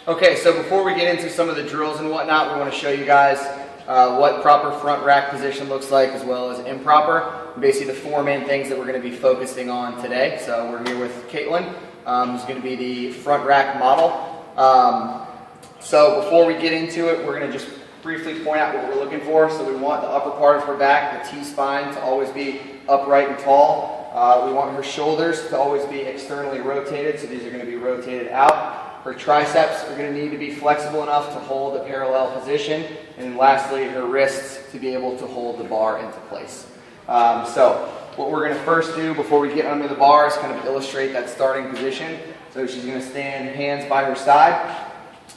Okay, so before we get into some of the drills and whatnot, we want to show you guys what proper front rack position looks like as well as improper. Basically the four main things that we're going to be focusing on today. So we're here with Caitlin, who's going to be the front rack model. So before we get into it, we're going to just briefly point out what we're looking for. So we want the upper part of her back, the T-spine, to always be upright and tall. We want her shoulders to always be externally rotated, so these are going to be rotated out. Her triceps are going to need to be flexible enough to hold a parallel position. And then lastly, her wrists to be able to hold the bar into place. So what we're going to first do before we get under the bar is kind of illustrate that starting position. So she's going to stand hands by her side.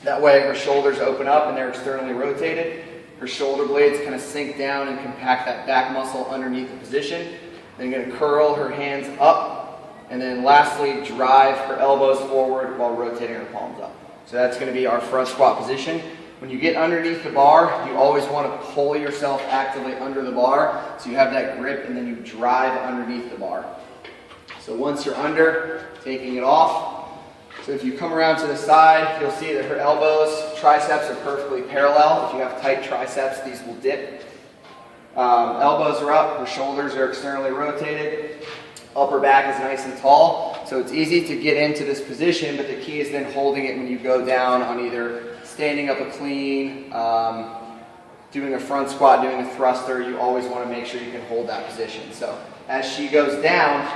That way her shoulders open up and they're externally rotated. Her shoulder blades kind of sink down and compact that back muscle underneath the position. Then you're going to curl her hands up. And then lastly, drive her elbows forward while rotating her palms up. So that's going to be our front squat position. When you get underneath the bar, you always want to pull yourself actively under the bar so you have that grip and then you drive underneath the bar. So once you're under, taking it off. So if you come around to the side, you'll see that her elbows, triceps are perfectly parallel. If you have tight triceps, these will dip. Elbows are up, her shoulders are externally rotated. Upper back is nice and tall, so it's easy to get into this position, but the key is then holding it when you go down on either standing up a clean, doing a front squat, doing a thruster. You always want to make sure you can hold that position. So as she goes down,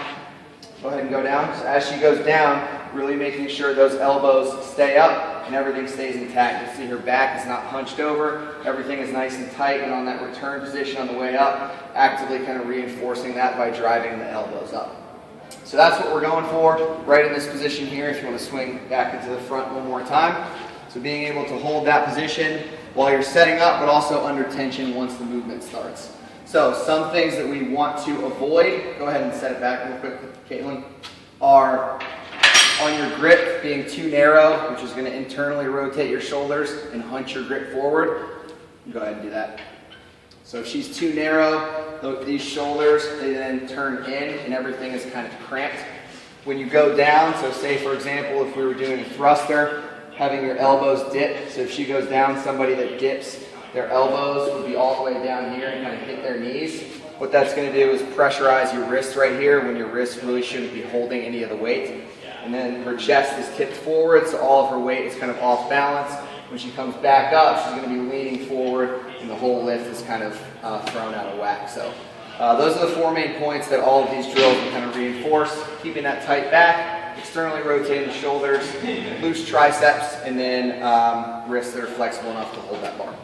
go ahead and go down. So as she goes down, really making sure those elbows stay up and everything stays intact. You'll see her back is not hunched over, everything is nice and tight, and on that return position on the way up, actively kind of reinforcing that by driving the elbows up. So that's what we're going for right in this position here if you want to swing back into the front one more time. So being able to hold that position while you're setting up, but also under tension once the movement starts. So some things that we want to avoid, go ahead and set it back real quick, Caitlin, are on your grip being too narrow, which is going to internally rotate your shoulders and hunch your grip forward. Go ahead and do that. So if she's too narrow, look, these shoulders, they then turn in and everything is kind of cramped. When you go down, so say for example, if we were doing a thruster, having your elbows dip. So if she goes down, somebody that dips, their elbows would be all the way down here and kind of hit their knees. What that's going to do is pressurize your wrists right here when your wrists really shouldn't be holding any of the weight. And then her chest is tipped forward, so all of her weight is kind of off balance. When she comes back up, she's going to be leaning forward, and the whole lift is kind of thrown out of whack. So those are the four main points that all of these drills will kind of reinforce. Keeping that tight back, externally rotating the shoulders, loose triceps, and then wrists that are flexible enough to hold that bar.